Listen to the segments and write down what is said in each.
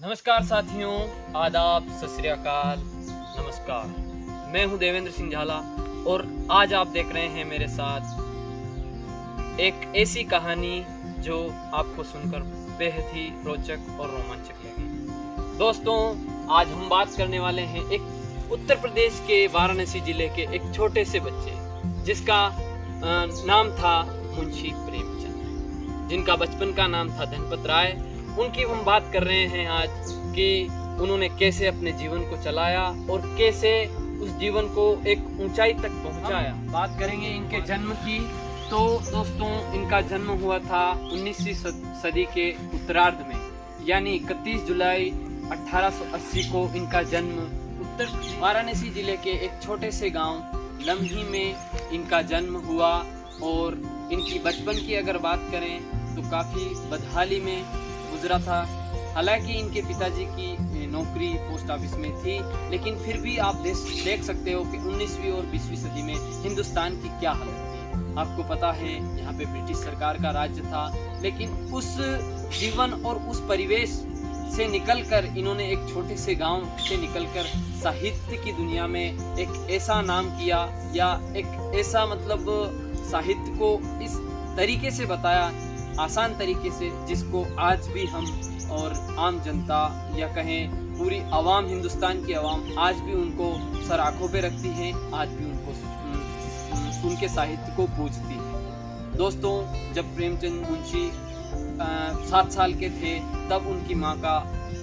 नमस्कार साथियों, आदाब, सत श्री अकाल, नमस्कार। मैं हूं देवेंद्र सिंह झाला और आज आप देख रहे हैं मेरे साथ एक ऐसी कहानी जो आपको सुनकर बेहद ही रोचक और रोमांचक लगेगी। दोस्तों, आज हम बात करने वाले हैं एक उत्तर प्रदेश के वाराणसी जिले के एक छोटे से बच्चे जिसका नाम था मुंशी प्रेमचंद, जिनका बचपन का नाम था धनपत राय। उनकी हम बात कर रहे हैं आज कि उन्होंने कैसे अपने जीवन को चलाया और कैसे उस जीवन को एक ऊंचाई तक पहुंचाया। बात करेंगे इनके जन्म की, तो दोस्तों इनका जन्म हुआ था 19वीं सदी के उत्तरार्ध में, यानी 31 जुलाई 1880 को इनका जन्म उत्तर वाराणसी जिले के एक छोटे से गांव लम्ही में इनका जन्म हुआ। और इनकी बचपन की अगर बात करें तो काफ़ी बदहाली में गुजरा था। हालांकि इनके पिताजी की नौकरी पोस्ट ऑफिस में थी, लेकिन फिर भी आप देख सकते हो कि 19वीं और 20वीं सदी में हिंदुस्तान की क्या हालत थी। आपको पता है यहाँ पे ब्रिटिश सरकार का राज्य था, लेकिन उस जीवन और उस परिवेश से निकलकर इन्होंने एक छोटे से गांव से निकलकर साहित्य की दुनिया में एक ऐसा नाम किया, या एक ऐसा साहित्य को इस तरीके से बताया, आसान तरीके से, जिसको आज भी हम और आम जनता या कहें पूरी आवाम, हिंदुस्तान की आवाम आज भी उनको सर आंखों पे रखती है, आज भी उनको उनके साहित्य को पूजती है। दोस्तों, जब प्रेमचंद मुंशी 7 साल के थे तब उनकी माँ का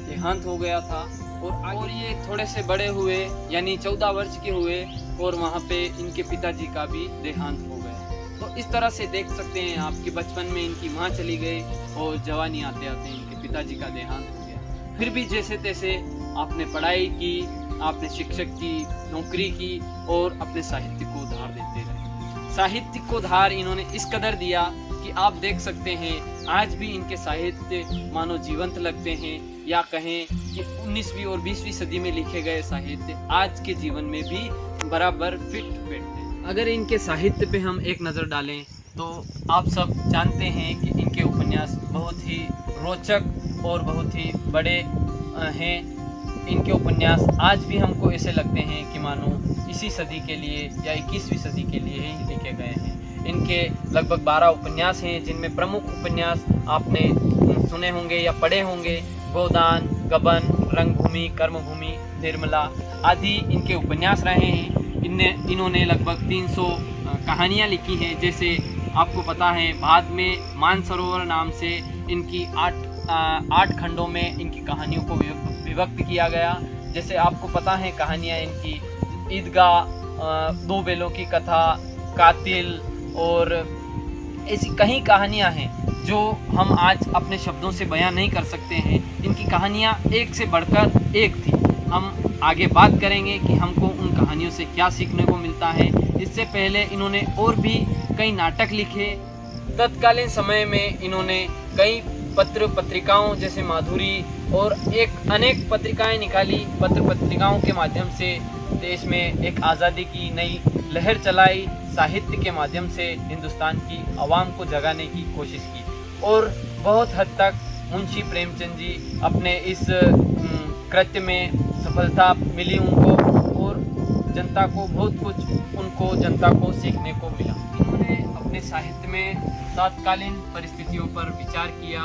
देहांत हो गया था और ये थोड़े से बड़े हुए, यानी 14 वर्ष के हुए, और वहाँ पे इनके पिताजी का भी देहांत हो गया। तो इस तरह से देख सकते हैं आप कि बचपन में इनकी माँ चली गई और जवानी आते आते इनके पिताजी का देहांत हो गया। फिर भी जैसे तैसे आपने पढ़ाई की, आपने शिक्षक की नौकरी की और अपने साहित्य को उधार देते रहे। साहित्य को उधार इन्होंने इस कदर दिया कि आप देख सकते हैं आज भी इनके साहित्य मानो जीवंत लगते हैं, या कहें कि 19वीं और 20वीं सदी में लिखे गए साहित्य आज के जीवन में भी बराबर फिट बैठते हैं। अगर इनके साहित्य पे हम एक नज़र डालें तो आप सब जानते हैं कि इनके उपन्यास बहुत ही रोचक और बहुत ही बड़े हैं। इनके उपन्यास आज भी हमको ऐसे लगते हैं कि मानो इसी सदी के लिए या 21वीं सदी के लिए ही लिखे गए हैं। इनके लगभग 12 उपन्यास हैं, जिनमें प्रमुख उपन्यास आपने सुने होंगे या पढ़े होंगे। गोदान, गबन, रंगभूमि, कर्मभूमि, निर्मला आदि इनके उपन्यास रहे हैं। इन्होंने लगभग 300 कहानियाँ लिखी हैं। जैसे आपको पता है बाद में मानसरोवर नाम से इनकी 8 खंडों में इनकी कहानियों को विभक्त किया गया। जैसे आपको पता है कहानियाँ इनकी ईदगाह, 2 बेलों की कथा, कातिल, और ऐसी कई कहानियाँ हैं जो हम आज अपने शब्दों से बयां नहीं कर सकते हैं। इनकी कहानियाँ एक से बढ़कर एक थी। हम आगे बात करेंगे कि हमको उन कहानियों से क्या सीखने को मिलता है। इससे पहले इन्होंने और भी कई नाटक लिखे। तत्कालीन समय में इन्होंने कई पत्र पत्रिकाओं जैसे माधुरी और अनेक पत्रिकाएं निकाली। पत्र पत्रिकाओं के माध्यम से देश में एक आज़ादी की नई लहर चलाई। साहित्य के माध्यम से हिंदुस्तान की आवाम को जगाने की कोशिश की और बहुत हद तक मुंशी प्रेमचंद जी अपने इस कृत्य में सफलता मिली उनको, और जनता को बहुत कुछ जनता को सीखने को मिला। इन्होंने अपने साहित्य में तत्कालीन परिस्थितियों पर विचार किया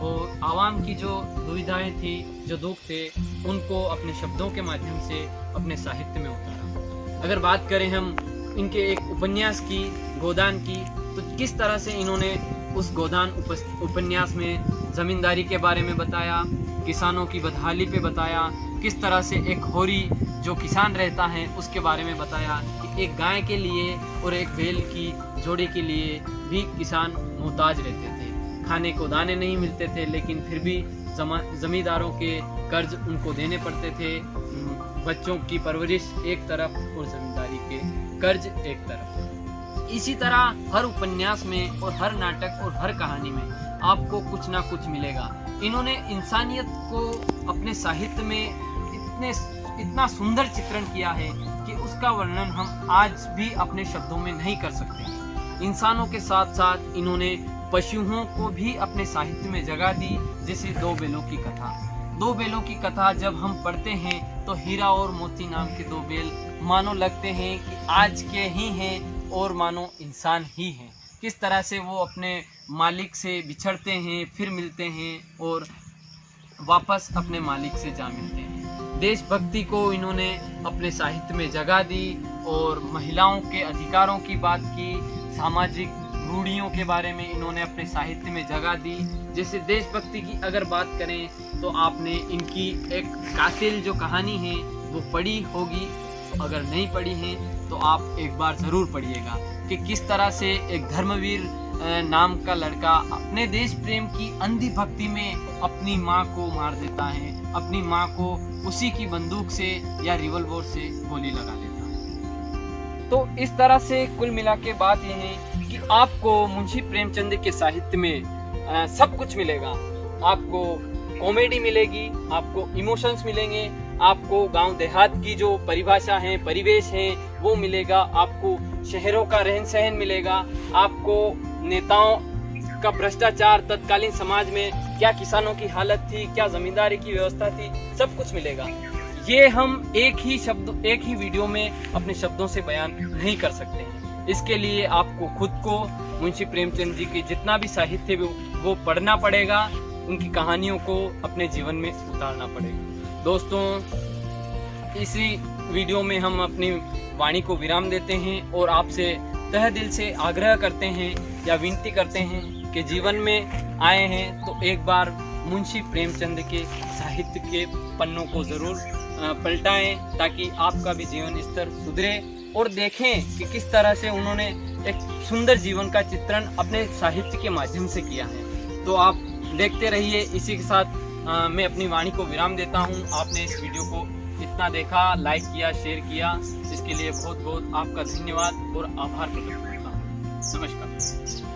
और आवाम की जो दुविधाएं थी, जो दुख थे, उनको अपने शब्दों के माध्यम से अपने साहित्य में उतारा। अगर बात करें हम इनके एक उपन्यास की, गोदान की, तो किस तरह से इन्होंने उस गोदान उपन्यास में ज़मींदारी के बारे में बताया, किसानों की बदहाली पे बताया, किस तरह से एक होरी जो किसान रहता है उसके बारे में बताया कि एक गाय के लिए और एक बैल की जोड़ी के लिए भी किसान मोहताज रहते थे। खाने को दाने नहीं मिलते थे, लेकिन फिर भी जमींदारों के कर्ज उनको देने पड़ते थे। बच्चों की परवरिश एक तरफ और जमींदारी के कर्ज एक तरफ। इसी तरह हर उपन्यास में और हर नाटक और हर कहानी में आपको कुछ ना कुछ मिलेगा। इन्होंने इंसानियत को अपने साहित्य में इतना सुंदर चित्रण किया है कि उसका वर्णन हम आज भी अपने शब्दों में नहीं कर सकते। इंसानों के साथ साथ इन्होंने पशुओं को भी अपने साहित्य में जगह दी, जैसे 2 बैलों की कथा। दो बैलों की कथा जब हम पढ़ते हैं तो हीरा और मोती नाम के दो बैल मानो लगते हैं कि आज के ही हैं और मानो इंसान ही हैं। किस तरह से वो अपने मालिक से बिछड़ते हैं, फिर मिलते हैं और वापस अपने मालिक से जा मिलते हैं। देशभक्ति को इन्होंने अपने साहित्य में जगह दी और महिलाओं के अधिकारों की बात की, सामाजिक रूढ़ियों के बारे में इन्होंने अपने साहित्य में जगह दी। जैसे देशभक्ति की अगर बात करें तो आपने इनकी एक कातिल जो कहानी है वो पढ़ी होगी, अगर नहीं पढ़ी है तो आप एक बार ज़रूर पढ़िएगा कि किस तरह से एक धर्मवीर नाम का लड़का अपने देश प्रेम की अंधी भक्ति में अपनी माँ को मार देता है, अपनी माँ को उसी की बंदूक से या रिवॉल्वर से गोली लगा देता है। तो इस तरह से कुल मिला के बात यह है कि आपको मुंशी प्रेमचंद के साहित्य में सब कुछ मिलेगा। आपको कॉमेडी मिलेगी, आपको इमोशंस मिलेंगे, आपको गांव देहात की जो परिभाषा है, परिवेश है वो मिलेगा, आपको शहरों का रहन सहन मिलेगा, आपको नेताओं का भ्रष्टाचार, तत्कालीन समाज में क्या किसानों की हालत थी, क्या जमींदारी की व्यवस्था थी, सब कुछ मिलेगा। ये हम एक ही वीडियो में अपने शब्दों से बयान नहीं कर सकते हैं। इसके लिए आपको खुद को मुंशी प्रेमचंद जी की जितना भी साहित्य वो पढ़ना पड़ेगा, उनकी कहानियों को अपने जीवन में उतारना पड़ेगा। दोस्तों, इसी वीडियो में हम अपनी वाणी को विराम देते हैं और आपसे तहे दिल से आग्रह करते हैं या विनती करते हैं कि जीवन में आए हैं तो एक बार मुंशी प्रेमचंद के साहित्य के पन्नों को ज़रूर पलटाएं ताकि आपका भी जीवन स्तर सुधरे और देखें कि किस तरह से उन्होंने एक सुंदर जीवन का चित्रण अपने साहित्य के माध्यम से किया है। तो आप देखते रहिए। इसी के साथ मैं अपनी वाणी को विराम देता हूं। आपने इस वीडियो को इतना देखा, लाइक किया, शेयर किया, इसके लिए बहुत बहुत आपका धन्यवाद और आभार प्रकट करता हूं। नमस्कार।